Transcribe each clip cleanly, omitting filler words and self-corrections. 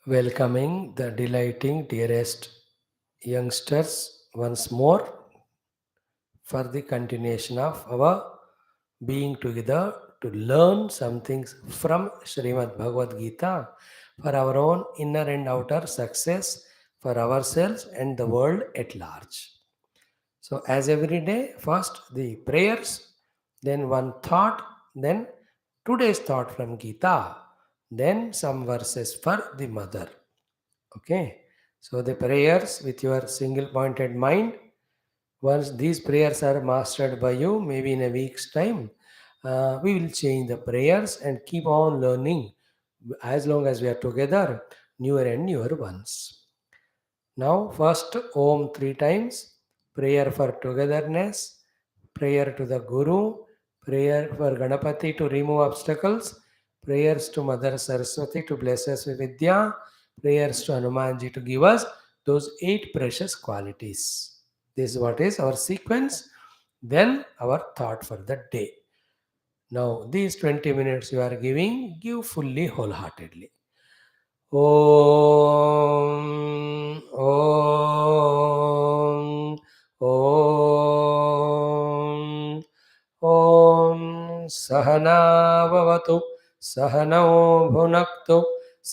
Welcoming the delighting dearest youngsters once more for the continuation of our being together to learn some things from Srimad Bhagavad Gita for our own inner and outer success for ourselves and the world at large. So, as every day, first the prayers, then one thought, then today's thought from Gita, then some verses for the mother. Okay, so the prayers with your single pointed mind. Once these prayers are mastered by you, maybe in a week's time, we will change the prayers and keep on learning as long as we are together, newer and newer ones. Now, first Om three times, prayer for togetherness, prayer to the Guru, prayer for Ganapati to remove obstacles, prayers to Mother Saraswati to bless us with Vidya, prayers to Hanumanji to give us those eight precious qualities. This is what is our sequence, then our thought for the day. Now, these 20 minutes you are giving, give fully, wholeheartedly. ॐ ॐ ॐ ॐ सहनाववतु सहनौ भुनक्तु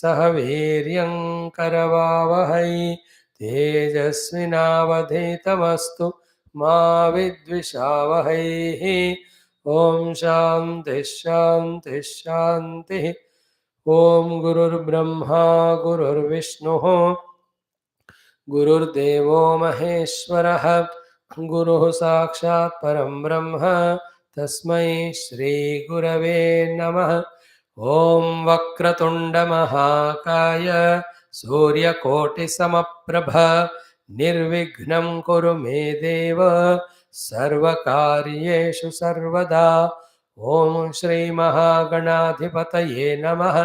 सह वीर्यं करवावहै तेजस्विनावधीतमस्तु मा विद्विषावहैः ॐ शान्तिः शान्तिः शान्तिः ओम गुरुर्ब्रह्मा गुरुर्विष्णुः गुरुर्देवो महेश्वरः गुरुः साक्षात् परं ब्रह्म तस्मै श्री गुरवे नमः। ओम वक्रतुण्डमहाकाय सूर्यकोटिसमप्रभ निर्विघ्नं कुरु मे देव सर्वकार्येषु सर्वदा। ओम श्री महागणाधिपतये नमः।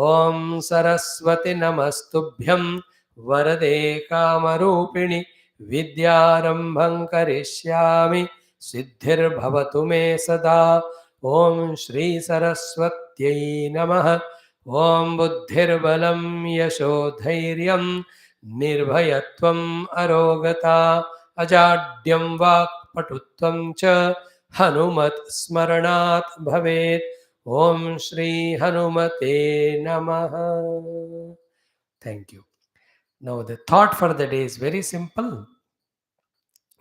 ओम सरस्वती नमस्तुभ्यं वरदे कामरूपिणि विद्यारम्भं करिष्यामि सिद्धिर्भवतु मे सदा। ओम श्री सरस्वत्यै नमः। ओम बुद्धिर्बलं यशोधैर्यं निर्भयत्वम् अरोगता अजाड्यं वाक्पटुत्वं च हनुमत् स्मरणात् भवेत्। ओम श्री हनुमते नमः। Thank you. Now the thought for the day is very simple.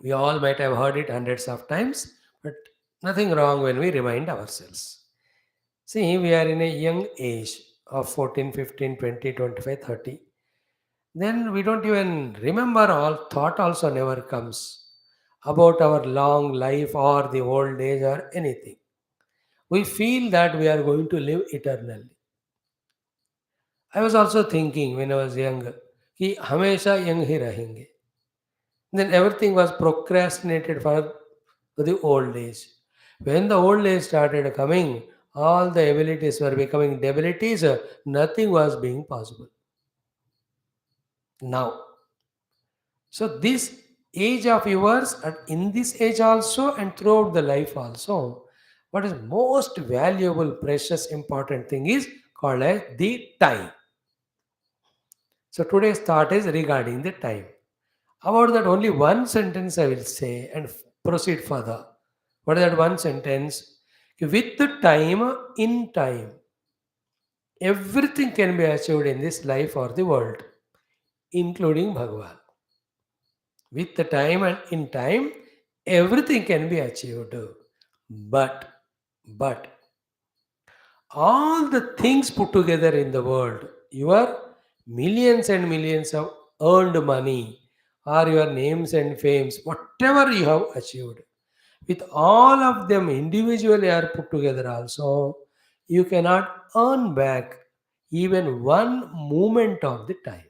We all might have heard it hundreds of times, but nothing wrong when we remind ourselves. See, we are in a young age of 14, 15, 20, 25, 30. Then we don't even remember, all thought also never comes about our long life or the old age or anything. We feel that we are going to live eternally. I was also thinking when I was young कि हमेशा young ही रहेंगे. Then everything was procrastinated for the old age. When the old age started coming, all the abilities were becoming debilities. Nothing was being possible. Now, so this age of yours, and in this age also, and throughout the life also, what is most valuable, precious, important thing is called as the time. So today's thought is regarding the time. About that, only one sentence I will say and proceed further. What is that one sentence? With the time, in time, everything can be achieved in this life or the world, including Bhagavan. With the time and in time, everything can be achieved. But, but, all the things put together in the world, your millions and millions of earned money, or your names and fames, whatever you have achieved, with all of them individually are put together also, you cannot earn back even one moment of the time.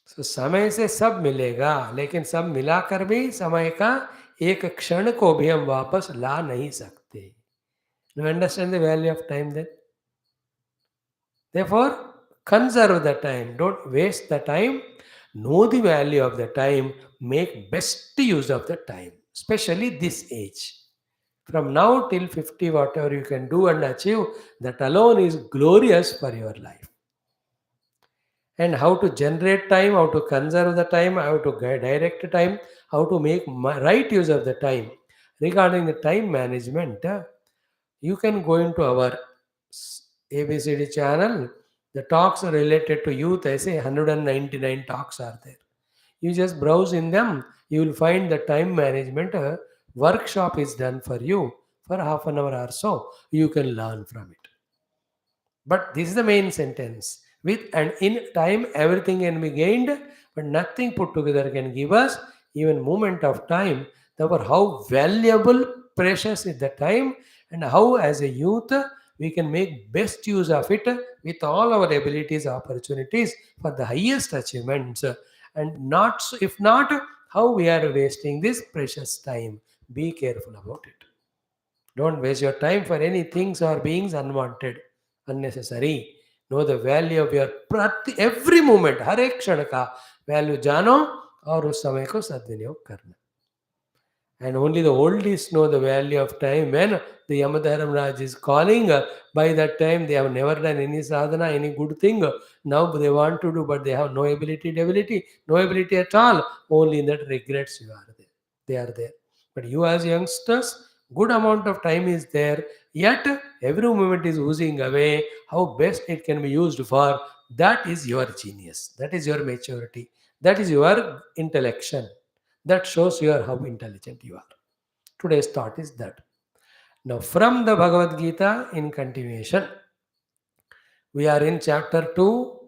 So समय से सब मिलेगा, लेकिन सब मिलाकर भी समय का एक क्षण को भी हम वापस ला नहीं सकते. You understand the value of time then? Therefore, conserve the time. Don't waste the time. Know the value of the time. Make best use of the time, especially this age. From now till 50, whatever you can do and achieve, that alone is glorious for your life. And how to generate time, how to conserve the time, how to direct time, how to make right use of the time. Regarding the time management, you can go into our ABCD channel. The talks are related to youth. I say 199 talks are there. You just browse in them. You will find the time management workshop is done for you for half an hour or so. You can learn from it. But this is the main sentence. With and in time, everything can be gained, but nothing put together can give us even moment of time. Therefore, how valuable, precious is the time, and how, as a youth, we can make best use of it with all our abilities, opportunities for the highest achievements. And not, if not, how we are wasting this precious time. Be careful about it. Don't waste your time for any things or beings unwanted, unnecessary. Know the value of your every moment, हर एक क्षण का value जानो और उस समय को सद्विनियोग करना. And only the oldies know the value of time. When the Yamadharamraj is calling, by that time they have never done any sadhana, any good thing. Now they want to do, but they have no ability, no ability at all. Only in that regrets you are there. They are there. But you as youngsters, good amount of time is there. Yet every moment is oozing away. How best it can be used for, that is your genius. That is your maturity. That is your intellection. That shows you are how intelligent you are. Today's thought is that. Now, from the Bhagavad Gita in continuation, we are in chapter 2.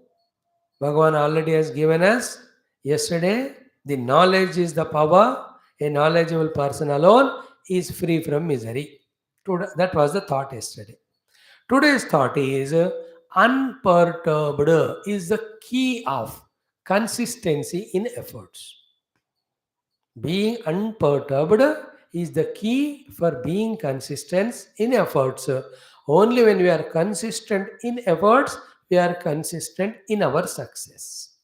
Bhagavan already has given us yesterday the knowledge is the power. A knowledgeable person alone is free from misery. That was the thought yesterday. Today's thought is unperturbed is the key of consistency in efforts. Being unperturbed is the key for being consistent in efforts. Only when we are consistent in efforts, we are consistent in our success.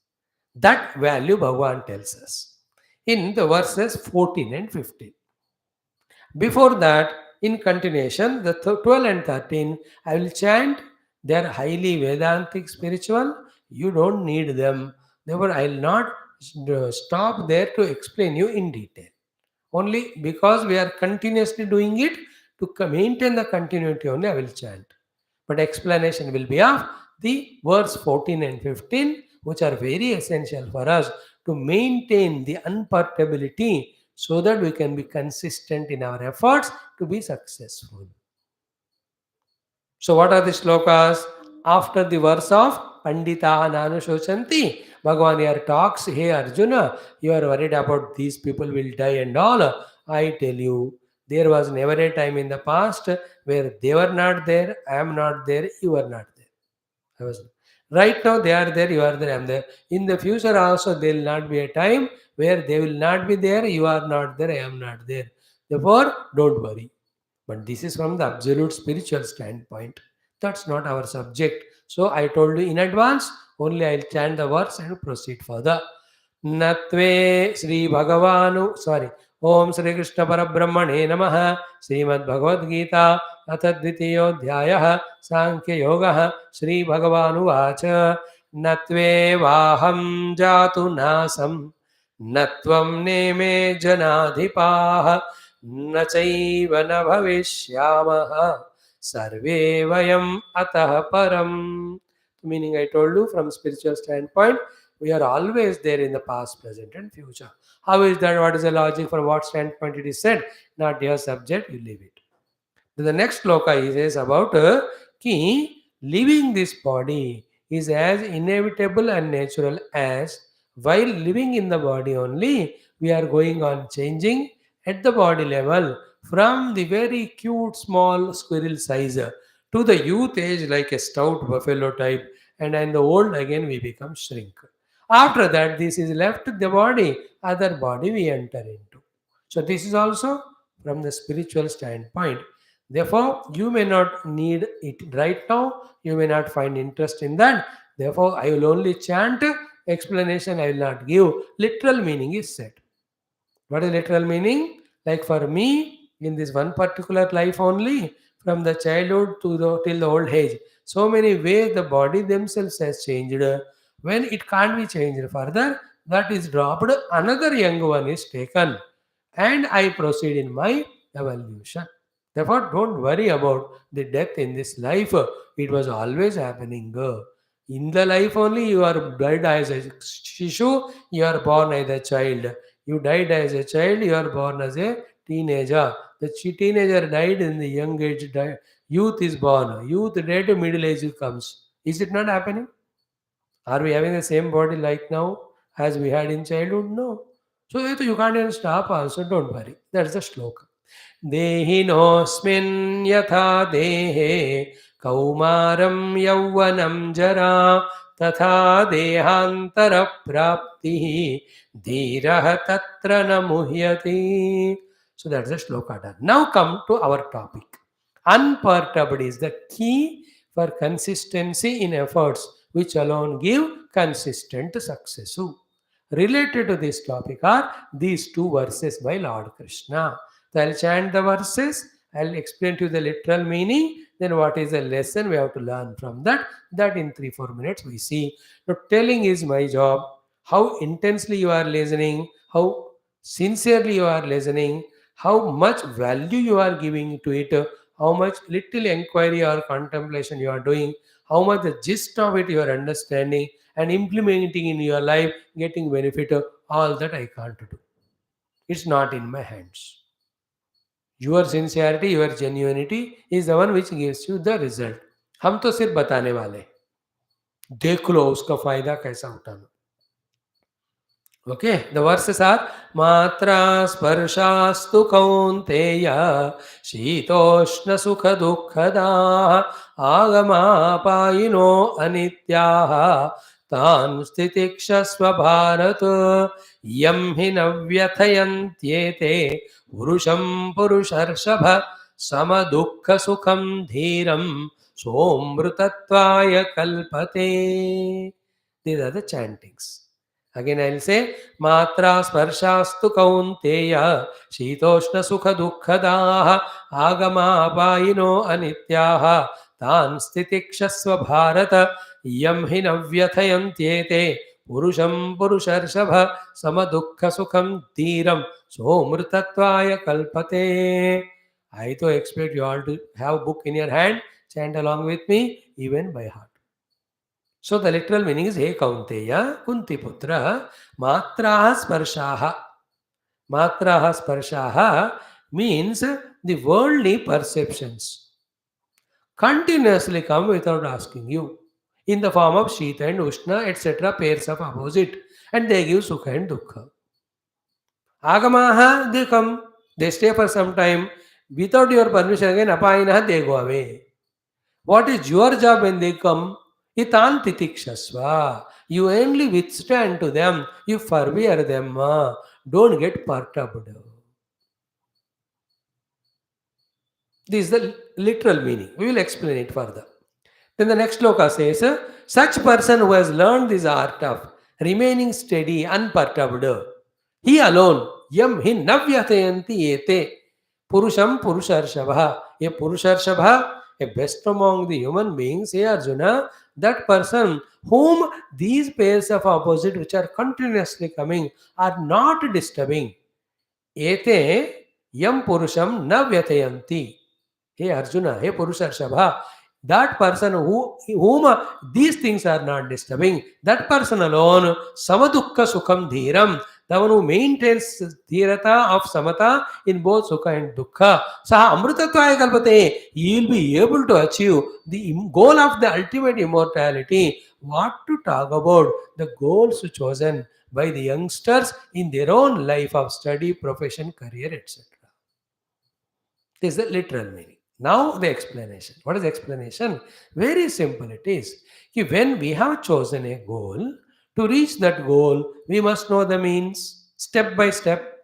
That value Bhagavan tells us in the verses 14 and 15. Before that, in continuation, the 12 and 13, I will chant. They are highly Vedantic spiritual. You don't need them. Therefore, I will not stop there to explain you in detail. Only because we are continuously doing it, to maintain the continuity only I will chant. But explanation will be of the verse 14 and 15, which are very essential for us to maintain the unperturbability so that we can be consistent in our efforts to be successful. So, what are the slokas? After the verse of Pandita Nanushosanti, Bhagavan here talks, hey Arjuna, you are worried about these people will die and all. I tell you, there was never a time in the past where they were not there, I am not there, you are not there. I was right now they are there, you are there, I am there. In the future also there will not be a time where they will not be there, you are not there, I am not there. Therefore, don't worry. But this is from the absolute spiritual standpoint. That's not our subject. So I told you in advance, only I'll chant the verse and proceed further. Natve Sri Bhagavanu, sorry, Om Sri Krishna Parabrahmane Namaha, Srimad Bhagavad Gita, Atadvitiyodhyayah, Sankhya Yoga, Sri Bhagavanu Vacha, Natve Vaham Jatu Nasam, Natvam Neme Janadhipaha, न चैव न भविष्यामः सर्वे वयम अतः परम. Meaning, I told you from spiritual standpoint, we are always there in the past, present, and future. How is that? What is the logic? From what standpoint it is said? Not your subject, you leave it. Then the next sloka is about ki living this body is as inevitable and natural as while living in the body only, we are going on changing at the body level from the very cute small squirrel size to the youth age like a stout buffalo type, and in the old again we become shrink. After that, this is left the body, other body we enter into. So this is also from the spiritual standpoint. Therefore, you may not need it right now, you may not find interest in that. Therefore, I will only chant, explanation I will not give. Literal meaning is said. What is literal meaning? Like for me, in this one particular life only, from the childhood to till the old age. So many ways the body themselves has changed. When it can't be changed further, that is dropped, another young one is taken, and I proceed in my evolution. Therefore, don't worry about the death in this life. It was always happening. In the life only, you are died as a shishu, you are born as a child. You died as a child, you are born as a teenager. The teenager died in the young age. Youth is born. Youth dead, middle age comes. Is it not happening? Are we having the same body like now as we had in childhood? No. So you can't even stop also. Don't worry. That's the shloka. देहिनोऽस्मिन् यथा देहे कौमारं यौवनं जरा तथा देहान्तरप्राप्तिः धीरः तत्र न मुह्यति. So that's the shloka done. Now come to our topic. Unperturbed is the key for consistency in efforts which alone give consistent success. Related to this topic are these two verses by Lord Krishna. So I'll chant the verses, I'll explain to you the literal meaning, then what is the lesson we have to learn from that. That in 3-4 minutes we see. Now, telling is my job. How intensely you are listening, how sincerely you are listening, how much value you are giving to it, how much little inquiry or contemplation you are doing, how much the gist of it you are understanding and implementing in your life, getting benefit, all that I can't do. It's not in my hands. Your sincerity, your genuinity is the one which gives you the result. हम तो सिर्फ बताने वाले हैं. देख लो उसका फायदा कैसा उठाना. Okay, the verses are Matra Sparshastu Kaunteya Shitoshna Sukha Dukkada Agama Payino Anityaha Tan Stitikshasva Bharat Yam Hinavyathayantye Purusham Purusharshabha Samadukha Sukham Dhiram Somrutatvaya Kalpate. These are the chantings. Again I'll say Matra Sparshastu Kaunteya Shitoshna Sukha Dukkadaha Agama Apayino Anityaha Tan Stitikshasva Bharata Yam Hinavyathayantye Purusham Purusharshabha Samadukha Sukham Dhiram Somrutatvaya Kalpate. I to expect you all to have a book in your hand, chant along with me even by heart. So the literal meaning is He Kaunteya, Kunti Putra, Matraha Sparshaha. Matraha Sparshaha means the worldly perceptions continuously come without asking you in the form of Shita and Ushna, etc., pairs of opposite, and they give Sukha and Dukkha. Agamaha, they come, they stay for some time, without your permission again, Apayinaha, they go away. What is your job when they come? Itan titikshasva. You only withstand to them. You forbear them. Don't get perturbed. This is the literal meaning. We will explain it further. Then the next sloka says, such person who has learned this art of remaining steady, unperturbed, he alone, yam hi navyatayanti ete, purusham purusharshabha. A purusharshabha, a best among the human beings, hey Arjuna, that person whom these pairs of opposite which are continuously coming are not disturbing. Ete yam purusham navyatayanti. Hey Arjuna, hey Purusharshabha, that person whom these things are not disturbing, that person alone, samadukha sukham dhiram, the one who maintains dhirata of samata in both sukha and dukkha, saha amrutatvaya kalpate, he will be able to achieve the goal of the ultimate immortality. What to talk about the goals chosen by the youngsters in their own life of study, profession, career, etc. This is the literal meaning. Now the explanation. What is the explanation? Very simple it is. When we have chosen a goal, to reach that goal, we must know the means step by step.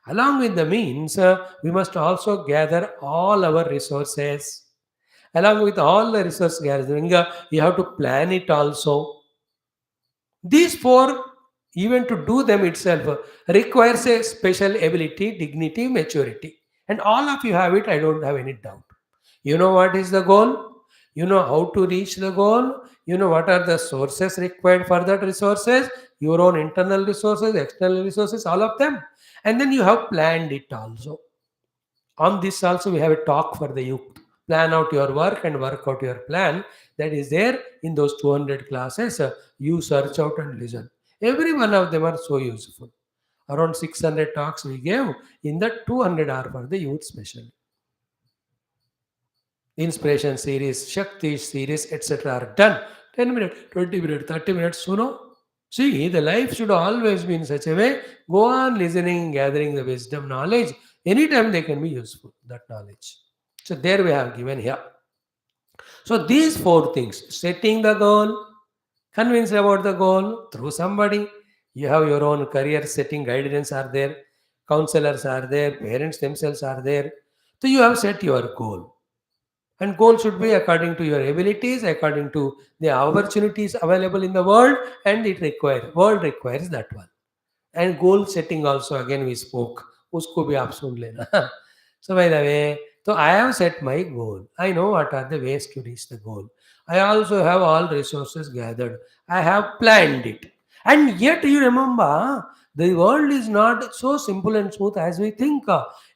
Along with the means, we must also gather all our resources. Along with all the resource gathering, you have to plan it also. These four, even to do them itself, requires a special ability, dignity, maturity. And all of you have it, I don't have any doubt. You know what is the goal? You know how to reach the goal. You know what are the sources required for that resources, your own internal resources, external resources, all of them. And then you have planned it also. On this also, we have a talk for the youth. Plan out your work and work out your plan. That is there in those 200 classes. You search out and listen. Every one of them are so useful. Around 600 talks we gave. In that 200 are for the youth specially. Inspiration series, Shakti series, etc. are done. 10 minutes, 20 minutes, 30 minutes, See, the life should always be in such a way. Go on listening, gathering the wisdom, knowledge. Anytime they can be useful, that knowledge. So there we have given here. So these four things, setting the goal, convinced about the goal through somebody. You have your own career setting guidance are there, counselors are there, parents themselves are there. So you have set your goal. And goal should be according to your abilities, according to the opportunities available in the world, and world requires that one. And goal setting also again we spoke. उसको भी आप सुन लेना. So by the way, so I have set my goal. I know what are the ways to reach the goal. I also have all resources gathered. I have planned it. And yet you remember, the world is not so simple and smooth as we think.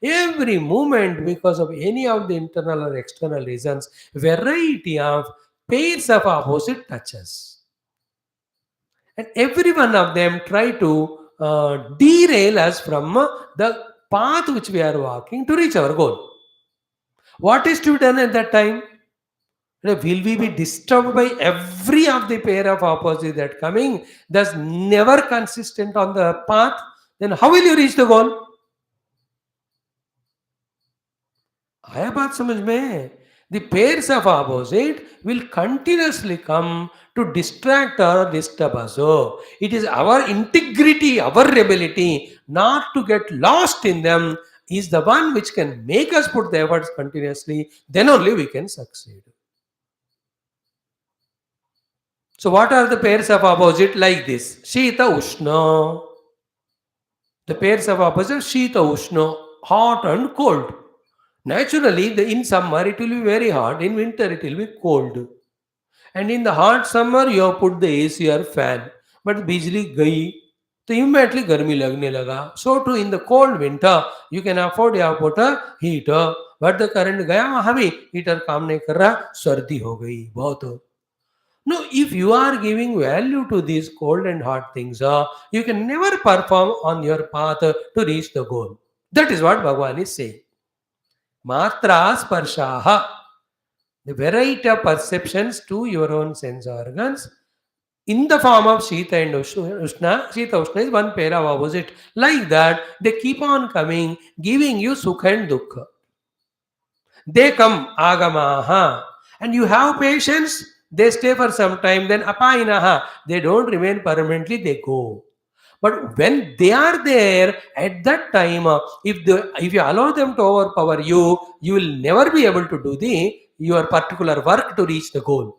Every moment, because of any of the internal or external reasons, variety of pairs of opposite touches. And every one of them try to derail us from the path which we are walking to reach our goal. What is to be done at that time? Will we be disturbed by every of the pair of opposites that coming, thus never consistent on the path? Then how will you reach the goal? आया बात समझ में? The pairs of opposite will continuously come to distract or disturb us. So it is our integrity, our ability not to get lost in them is the one which can make us put the efforts continuously. Then only we can succeed. So what are the pairs of opposite like this? Shita Ushna. The pairs of opposite Shita Ushna, hot and cold. Naturally, in summer it will be very hot, in winter it will be cold. And in the hot summer, you have put the AC or fan, but बिजली गई तो immediately गर्मी लगने लगा. So too in the cold winter, you can afford, you have put a heater, but the current गया वहाँ भी heater काम नहीं कर रहा, सर्दी हो गई बहुत. No, if you are giving value to these cold and hot things, you can never perform on your path to reach the goal. That is what Bhagavan is saying. Matra sparshaha, the variety of perceptions to your own sense organs in the form of Shita and Ushna. Shita Ushna is one pair of opposite. Like that, they keep on coming, giving you Sukha and Dukkha. They come, Agamaha, and you have patience, they stay for some time, then Apainaha, they don't remain permanently, they go. But when they are there at that time, if you allow them to overpower you, you will never be able to do your particular work to reach the goal.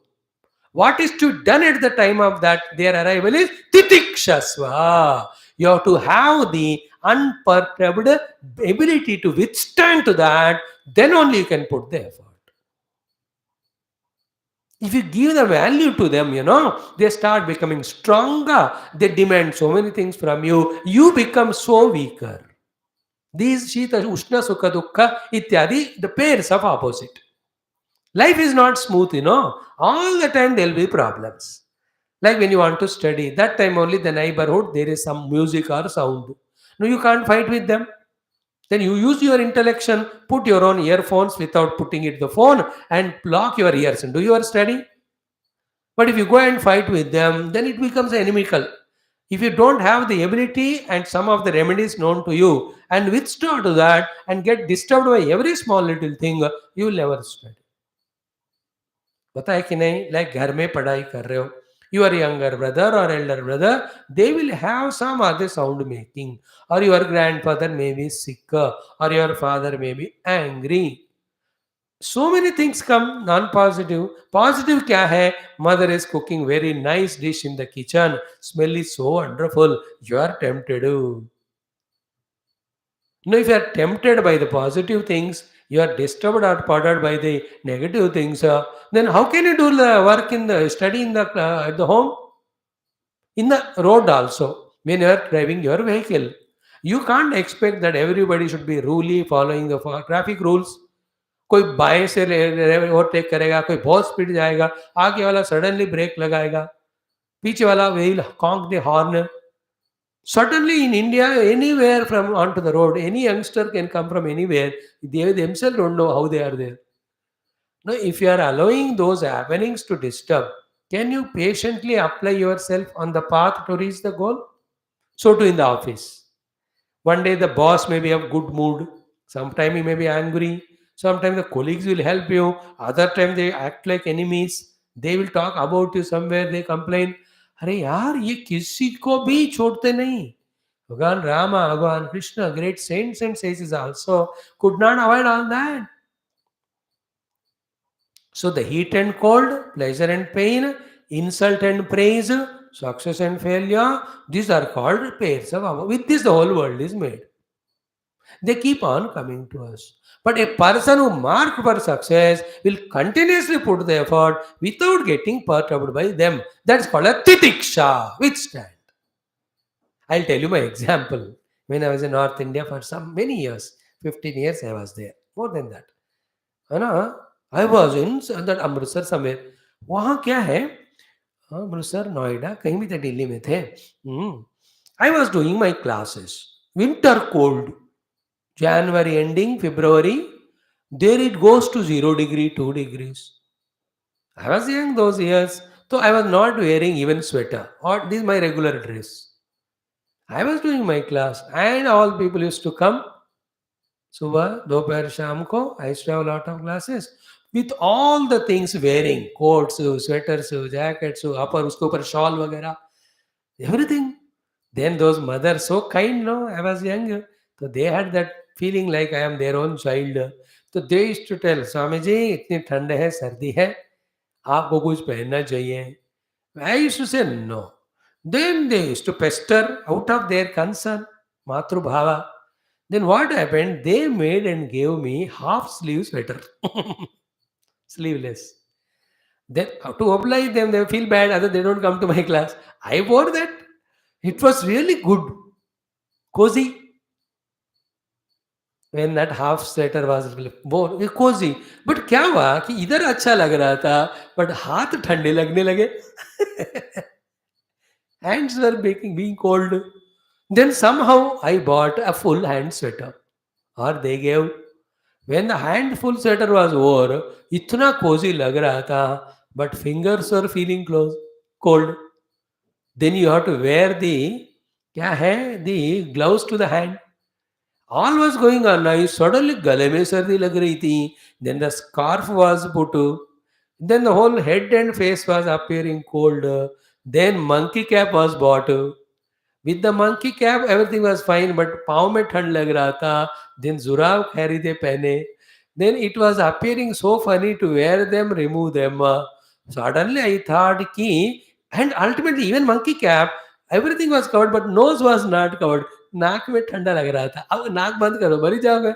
What is to be done at the time of that their arrival is titikshasva. You have to have the unperturbed ability to withstand to that. Then only you can put the effort. If you give the value to them, they start becoming stronger. They demand so many things from you. You become so weaker. These Shita, Ushna, Sukha, Dukkha, ityadi, the pairs of opposite. Life is not smooth, all the time there will be problems. Like when you want to study, that time only the neighborhood, there is some music or sound. No, you can't fight with them. Then you use your intellection, put your own earphones without putting it the phone and block your ears and do your study. But if you go and fight with them, then it becomes inimical. If you don't have the ability and some of the remedies known to you and withstand to that and get disturbed by every small little thing, you will never study. पता है कि नहीं, like घर में पढ़ाई कर रहे हो, your younger brother or elder brother, they will have some other sound making, or your grandfather may be sick, or your father may be angry. So many things come non-positive. Positive kya hai? Mother is cooking very nice dish in the kitchen, smell is so wonderful, you are tempted. Now, if you are tempted by the positive things, you are disturbed or bothered by the negative things, then how can you do the work in the study in the at the home? In the road also, when you are driving your vehicle, you can't expect that everybody should be really following the traffic rules. कोई बाएं से overtake करेगा, कोई बहुत speed जाएगा, आगे वाला suddenly break लगाएगा, पीछे वाला will honk the horn. Suddenly in India, anywhere from onto the road, any youngster can come from anywhere. They themselves don't know how they are there. Now, if you are allowing those happenings to disturb, can you patiently apply yourself on the path to reach the goal? So too in the office. One day the boss may be of good mood. Sometime he may be angry. Sometimes the colleagues will help you. Other time they act like enemies. They will talk about you somewhere. They complain. अरे यार ये किसी को भी छोड़ते नहीं. Bhagavan Rama, Bhagavan Krishna, great saints and sages also could not avoid all that. So the heat and cold, pleasure and pain, insult and praise, success and failure, these are called pairs of our. With this, the whole world is made. They keep on coming to us. But a person who marked for success will continuously put the effort without getting perturbed by them. That's called a titiksha, withstand. I'll tell you my example. When I was in North India for some many years, 15 years I was there, more than that. है ना? I was in that Amritsar somewhere. वहाँ क्या है, अमृतसर नोएडा कहीं भी थे, दिल्ली में थे. I was doing my classes, winter cold, January ending February, there it goes to 0 degree 2 degrees. I was young those years, so I was not wearing even sweater or this is my regular dress. I was doing my class and all people used to come. सुबह दोपहर शाम को I used to have a lot of classes with all the things wearing coats, sweaters, jackets, upper उसके ऊपर shawl वगैरह, everything. Then those mothers so kind, no, I was young, so they had that feeling like I am their own child. तो they used to tell, Swami ji इतनी ठंड है, सर्दी है, आपको कुछ पहनना चाहिए. I used to say no. Then they used to pester out of their concern, Matrubhava. Then what happened? They made and gave me half sleeve sweater, sleeveless. Then to oblige them, they feel bad, other they don't come to my class. I wore that. It was really good, cozy. When that half sweater was worn, cozy. But क्या हुआ कि इधर अच्छा लग रहा था, but हाथ ठंडे लगने लगे. Hands were being cold. Then somehow I bought a full hand sweater, or they gave. When the hand full sweater was over, इतना cozy लग रहा था, but fingers were feeling close, cold. Then you have to wear the क्या है the gloves to the hand. All was going on. Now suddenly गले में सर्दी लग रही थी. Then the scarf was put. Then the whole head and face was appearing cold. Then monkey cap was bought. With the monkey cap, everything was fine, but पाँव में ठंड लग रहा था. Then जुराब खरीदे पहने. Then it was appearing so funny to wear them, remove them. Suddenly I thought कि, and ultimately even monkey cap, everything was covered, but nose was not covered. नाक में ठंडा लग रहा था. अब नाक बंद करो, मर ही जाओगे.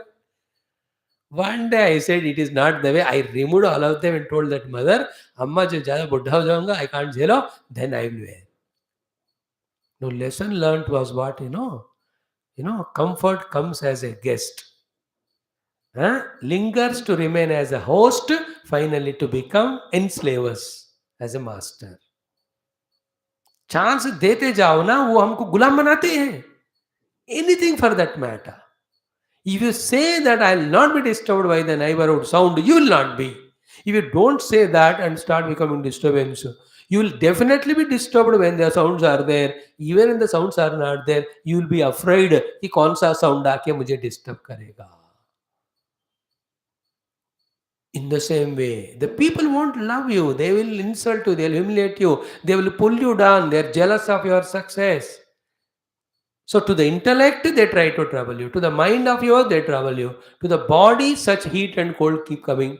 One day I said it is not the way. I removed all of them and told that mother, अम्मा जो ज़्यादा बुढ़ा हो जाऊंगा, I can't झेलो, then I will wear. No, lesson learned was what, comfort comes as a guest, lingers to remain as a host, finally to become enslavers as a master. Chance देते जाओ ना, वो हमको गुलाम बनाते हैं. Anything for that matter. If you say that I will not be disturbed by the neighborhood sound, you will not be. If you don't say that and start becoming disturbance, you will definitely be disturbed when the sounds are there. Even when the sounds are not there, you will be afraid कि कौन सा sound आके मुझे disturb करेगा. In the same way, the people won't love you. They will insult you. They will humiliate you. They will pull you down. They are jealous of your success. So to the intellect, they try to trouble you. To the mind of yours, they trouble you. To the body, such heat and cold keep coming.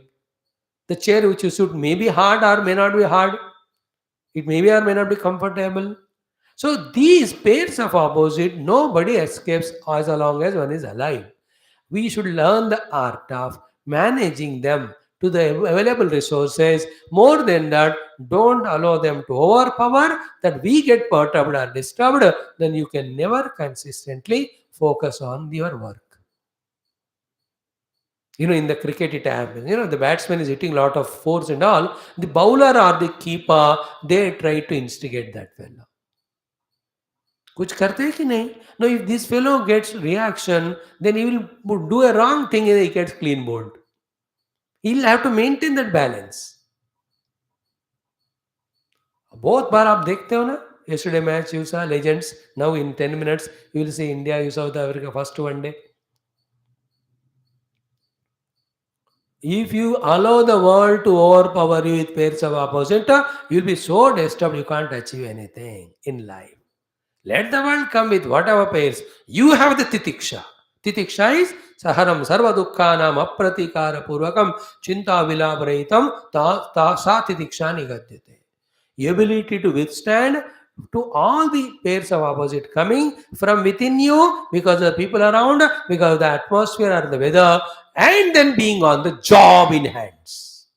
The chair which you sit may be hard or may not be hard. It may be or may not be comfortable. So these pairs of opposite, nobody escapes as long as one is alive. We should learn the art of managing them to the available resources. More than that, don't allow them to overpower that we get perturbed or disturbed. Then you can never consistently focus on your work. In the cricket it happens. The batsman is hitting a lot of force and all. The bowler or the keeper, they try to instigate that fellow. कुछ करते हैं कि नहीं? No, if this fellow gets reaction, then he will do a wrong thing and he gets clean bowled. He'll have to maintain that balance. बहुत बार आप देखते हो ना, yesterday match you saw legends. Now in 10 minutes you will see India, you South Africa first one day. If you allow the world to overpower you with pairs of opposite, you'll be so disturbed you can't achieve anything in life. Let the world come with whatever pairs. You have the titiksha. Titiksha is saharam sarva dukkhanam apratikara purvakam chinta vilabraitam ta sa titiksha nigadyate. Ability to withstand to all the pairs of opposite coming from within you because of the people around, because of the atmosphere or the weather, and then being on the job in hands.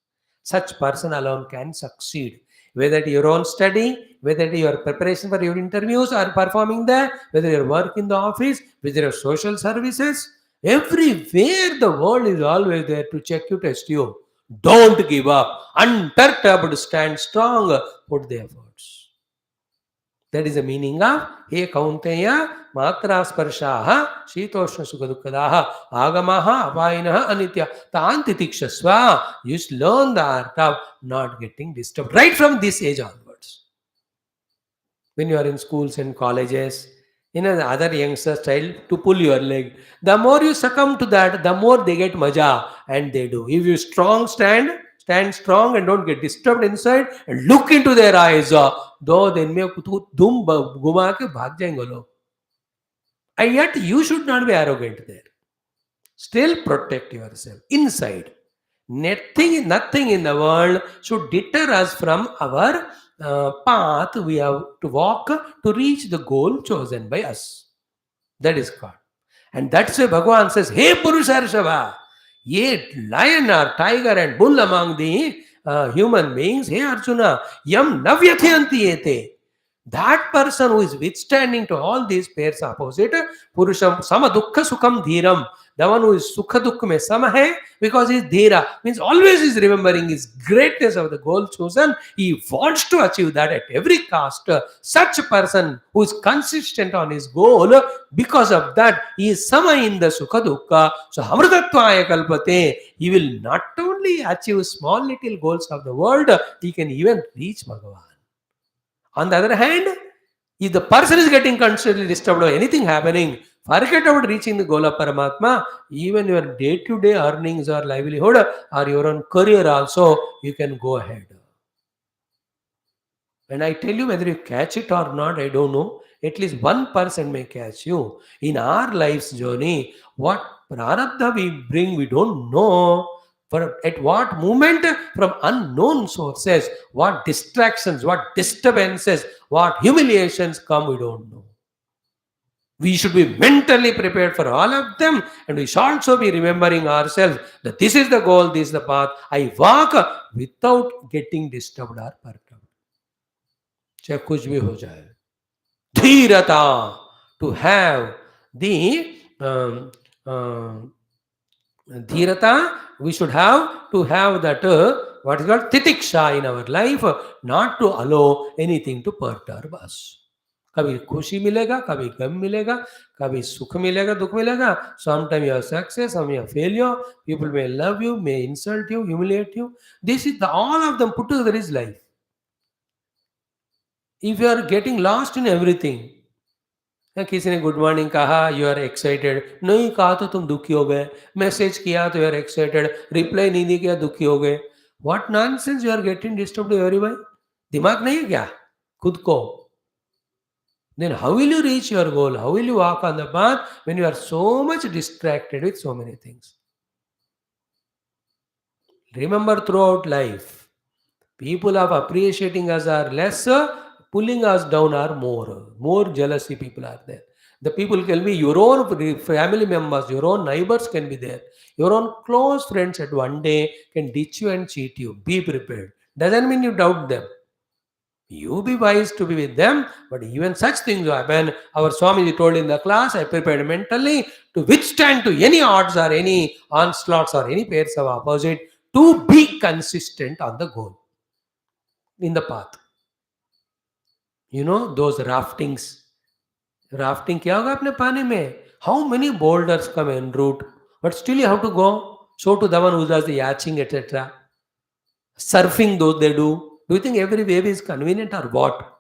Such person alone can succeed. Whether your own study, whether your preparation for your interviews or performing there, whether your work in the office, whether your social services, everywhere the world is always there to check you, test you. Don't give up. Unperturbed, stand strong, put the efforts. That is the meaning of He Kaunteya Matra Sparshaha Shitoshna Sukadukadaha Agamaha Apainaha Anitya Tanti Tikshaswa. You should learn the art of not getting disturbed right from this age onwards. When you are in schools and colleges, the other youngsters child to pull your leg. The more you succumb to that, the more they get maja, and they do. If you stand strong and don't get disturbed inside and look into their eyes, though दिन में दुम घुमा के भाग जाएंगे लोग. And yet you should not be arrogant there. Still protect yourself inside. Nothing in the world should deter us from our path we have to walk to reach the goal chosen by us. That is God. And that's why Bhagavan says, Hey Purusharshava, ye lion or tiger and bull among the human beings, hey Arjuna, yam navyatyanti ete. That person who is withstanding to all these pairs opposite, Purusham sama dukkha sukham dhiram. The one who is sukha dukkha mein sama hai because he is dhira, means always is remembering his greatness of the goal chosen. He wants to achieve that at every cost. Such a person who is consistent on his goal, because of that he is sama in the sukha dukkha. So hamritatvaya kalpate. He will not only achieve small little goals of the world, he can even reach Bhagavan. On the other hand, if the person is getting constantly disturbed or anything happening, forget about reaching the goal of Paramatma. Even your day-to-day earnings or livelihood or your own career also, you can go ahead. And I tell you, whether you catch it or not, I don't know. At least one person may catch you. In our life's journey, what prarabdha we bring, we don't know. At what moment from unknown sources, what distractions, what disturbances, what humiliations come, we don't know. We should be mentally prepared for all of them, and we should also be remembering ourselves that this is the goal, this is the path. I walk without getting disturbed or perturbed. चाहे कुछ भी हो जाए. Dhirata, to have the dhirata, we should have to have that what is called titiksha in our life, not to allow anything to perturb us. कभी खुशी मिलेगा, कभी गम मिलेगा, कभी सुख मिलेगा, दुख मिलेगा. Sometimes you are success, sometimes you are failure. People may love you, may insult you, humiliate you. This is all of them put together is life. If you are getting lost in everything, किसी ने good morning कहा, you are excited, नहीं कहा तो तुम दुखी हो गए, मैसेज किया तो यू आर एक्साइटेड, रिप्लाई नहीं किया दुखी हो गए. What nonsense, you are getting disturbed everyone. दिमाग नहीं है क्या खुद को? Then how will you reach your goal? How will you walk on the path when you are so much distracted with so many things? Remember, throughout life, people of appreciating us are less, pulling us down are more. More jealousy people are there. The people can be your own family members, your own neighbors can be there. Your own close friends at one day can ditch you and cheat you. Be prepared. Doesn't mean you doubt them. You be wise to be with them, but even such things happen. Our Swamiji told in the class, I prepared mentally to withstand to any odds or any onslaughts or any pairs of opposite to be consistent on the goal, in the path. You know, those raftings. Rafting किया होगा आपने पानी में. How many boulders come en route, but still you have to go. So to the one who does the yachting, etc. Surfing, those they do. Do you think every wave is convenient or what?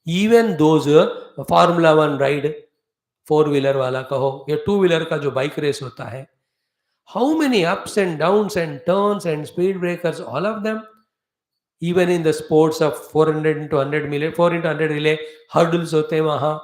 Even those Formula One ride, four wheeler वाला कहो या two wheeler का जो bike race होता है, how many ups and downs and turns and speed breakers, all of them. Even in the sports of 400 into 100 million, 4 into 100 relay, hurdles होते हैं वहाँ.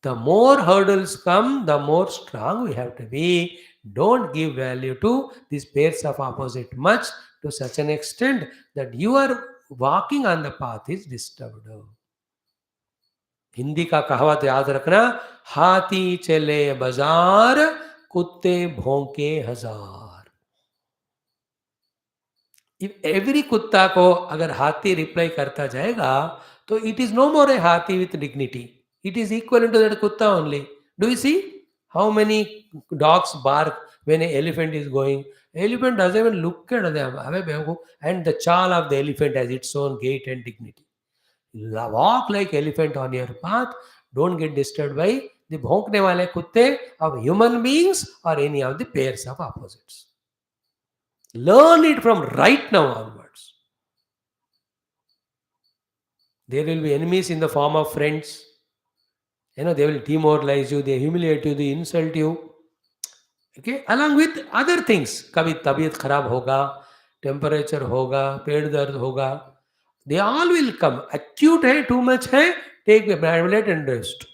The more hurdles come, the more strong we have to be. Don't give value to these pairs of opposite much to such an extent that you are walking on the path is disturbed. Hindi का कहावत याद रखना, हाथी चले बाजार, कुत्ते भौंके हजार. If every कुत्ता को अगर हाथी रिप्लाई करता जाएगा, तो it is no more a हाथी with dignity. It is equivalent to that kutta only. Do you see how many dogs bark when an elephant is going? Elephant doesn't even look at them. And the chal of the elephant has its own gait and dignity. Walk like elephant on your path. Don't get disturbed by the bhonkne wale kutte of human beings or any of the pairs of opposites. Learn it from right now onwards. There will be enemies in the form of friends. You know, they will demoralize you, they humiliate you, they insult you. Okay, along with other things. कभी तबीयत खराब होगा, temperature होगा, पेट दर्द होगा. They all will come. Acute है, too much है, take a tablet and rest.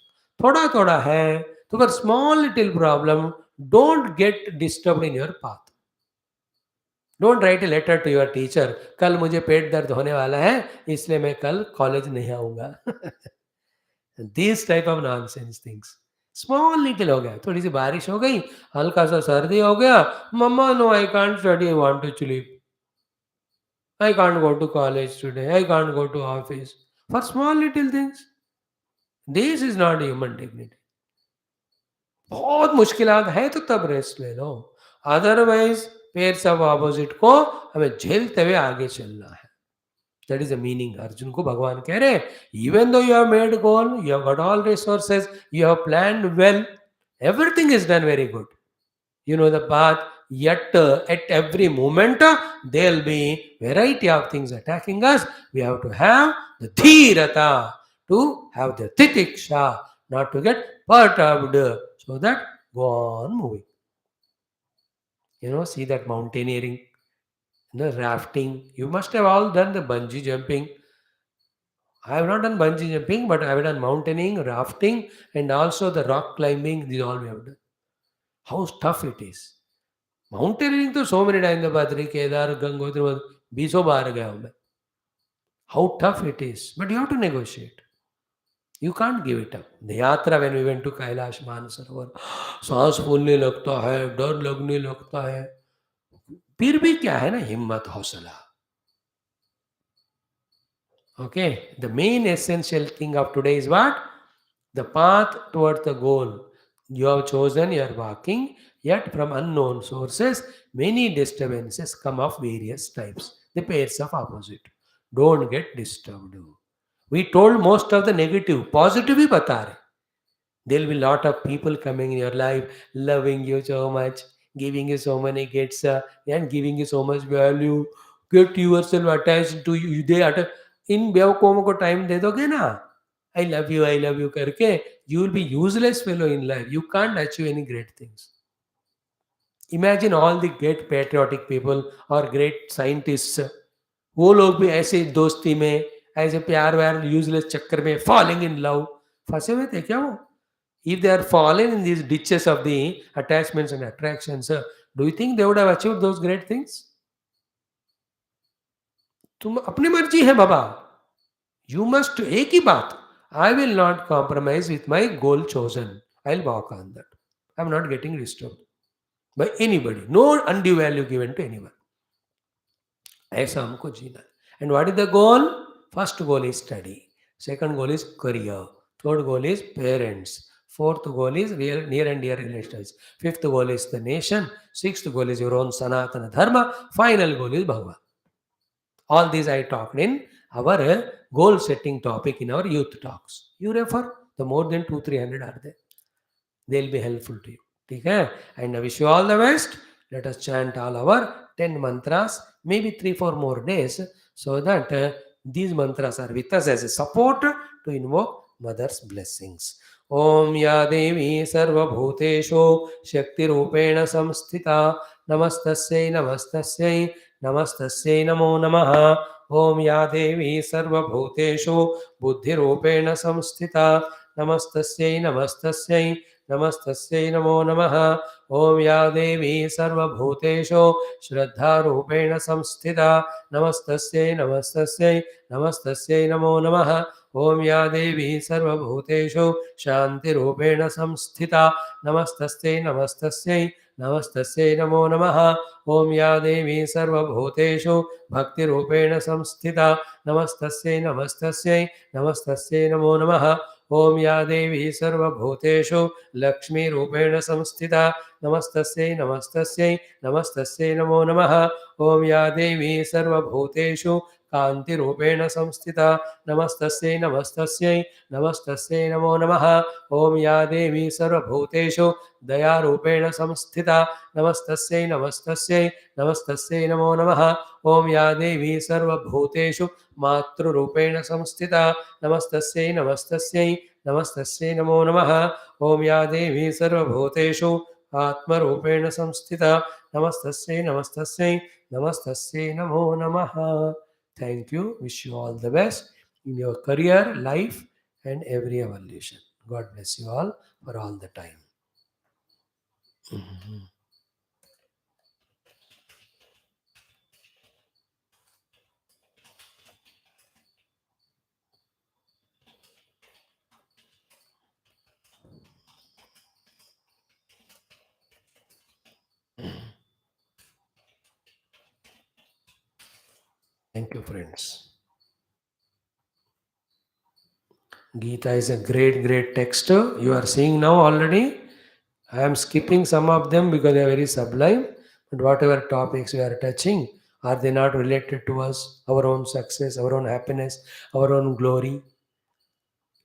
थोड़ा थोड़ा है, तो for small little problem, don't get disturbed in your path. Don't write a letter to your teacher. कल मुझे पेट दर्द होने वाला है, इसलिए मैं कल कॉलेज नहीं आऊँगा. These type of nonsense things. Small little हो गया, थोड़ी सी बारिश हो गई, हल्का सा सर्दी हो गया, मम्मा no I can't study, I want to sleep, I can't go to college today, I can't go to office. For small little things, this is not human dignity. बहुत मुश्किलात है तो तब रेस्ट ले लो, अदरवाइज पेयर्स ऑफ ऑपोजिट को हमें झेलते हुए आगे चलना है. That is the meaning. Arjun को भगवान कह रहे हैं, even though you have made goal, you have got all resources, you have planned well, everything is done very good. You know the path, yet at every moment there will be variety of things attacking us. We have to have the dhirata, to have the titiksha, not to get perturbed, so that go on moving. You know, see that mountaineering, the rafting, you must have all done the bungee jumping. I have not done bungee jumping, but I have done mountaineering, rafting, and also the rock climbing. These all we have done. How tough it is. Mountaineering तो so many times, Badri, Kedar, Gangotri, 20 बार गया हूँ मैं. How tough it is. But you have to negotiate. You can't give it up. The yatra when we went to Kailash Mansarovar, सांस फूलने लगता है, डर लगने लगता है. फिर भी क्या है ना, हिम्मत, हौसला. Okay, the main essential thing of today is what? The path towards the goal. You have chosen, you are walking, yet from unknown sources, many disturbances come of various types, the pairs of opposite. Don't get disturbed. We told most of the negative, positive ही बता रहे. There will be lot of people coming in your life, loving you so much, giving you so many gifts, and giving you so much value. Get yourself attached to you. They attach. इन बेवकूफों को time दे दोगे ना, I love you करके, you will be useless fellow in life. You can't achieve any great things. Imagine all the great patriotic people और great scientist, वो लोग भी ऐसे दोस्ती में, ऐसे प्यार व्यार यूजलेस चक्कर में, फॉलिंग इन लव, फंसे हुए थे क्या वो? If they are fallen in these ditches of the attachments and attractions, do you think they would have achieved those great things? तुम अपनी मर्जी है बाबा. यू मस्ट, एक ही बात, I will not compromise with my goal chosen. I'll walk on that. I'm not getting disturbed by anybody. No undue value given to anyone. ऐसा हमको जीना है. And what is the goal? First goal is study. Second goal is career. Third goal is parents. Fourth goal is real, near and dear relatives. Fifth goal is the nation. Sixth goal is your own Sanatana Dharma. Final goal is Bhagwan. All these I talked in our goal setting topic in our youth talks. You refer, the more than 200-300 are there. They'll be helpful to you. Okay? And I wish you all the best. Let us chant all our 10 mantras, maybe 3-4 more days, so that these mantras are with us as a support to invoke Mother's blessings. Om Ya Devi Sarva Bhuteshu Shakti Rupena Samsthita Namastasyai Namastasyai Namastasyai Namo Namaha. Om Ya Devi Sarva Bhuteshu Buddhi Rupena Samsthita Namastasyai Namastasyai नमस्तस्यै नमो नमः. ओम या देवी सर्वभूतेषु श्रद्धारूपेण संस्थिता नमस्तस्यै नमस्तस्यै नमस्तस्यै नमो नमः. ओम या देवी सर्वभूतेषु शान्तिरूपेण संस्थिता नमस्तस्यै नमस्तस्यै नमस्तस्यै नमो नमः. ओम या देवी सर्वभूतेषु भक्तिरूपेण संस्थिता नमस्तस्यै नमस्तस्यै नमस्तस्यै नमो नमः. ओम या देवी सर्वभूतेषु लक्ष्मीरूपेण संस्थिता नमस्तस्यै नमस्तस्यै नमस्तस्यै नमो नमः. ओम या देवी सर्वभूतेषु कान्तिरूपेण संस्थिता नमस्तस्यै नमस्तस्यै नमस्तस्यै नमो नमः. ओम या देवी सर्वभूतेषु दयारूपेण संस्थिता नमस्तस्यै नमस्तस्यै नमस्तस्यै नमो नमः. ओम या देवी सर्वभूतेषु मातृरूपेण संस्थिता नमस्तस्यै नमस्तस्यै नमस्तस्यै नमो नमः. ओम या देवी सर्वभूतेषु आत्मरूपेण संस्थिता नमस्तस्यै नमस्तस्यै नमस्तस्यै नमो नमः. Thank you. Wish you all the best in your career, life, and every evolution. God bless you all for all the time. Mhm. Thank you, friends. Geeta is a great, great text. You are seeing now already. I am skipping some of them because they are very sublime. But whatever topics we are touching, are they not related to us, our own success, our own happiness, our own glory?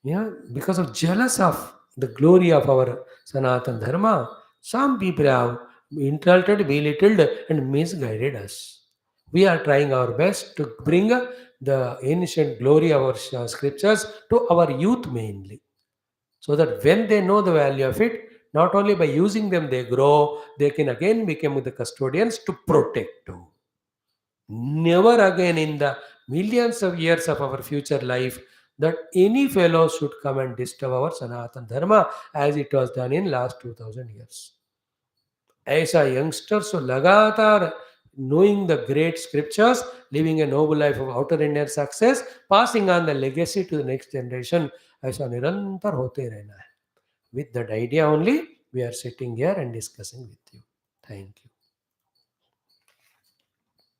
Yeah, because of jealous of the glory of our Sanatan Dharma, some people have insulted, belittled, and misguided us. We are trying our best to bring the ancient glory of our scriptures to our youth mainly, so that when they know the value of it, not only by using them they grow, they can again become the custodians to protect too. Never again in the millions of years of our future life that any fellow should come and disturb our Sanatan Dharma as it was done in last 2000 years. ऐसा youngsters so लगातार knowing the great scriptures, living a noble life of outer inner success, passing on the legacy to the next generation, ऐसा निरंतर होते रहना है. With that idea only, we are sitting here and discussing with you. Thank you.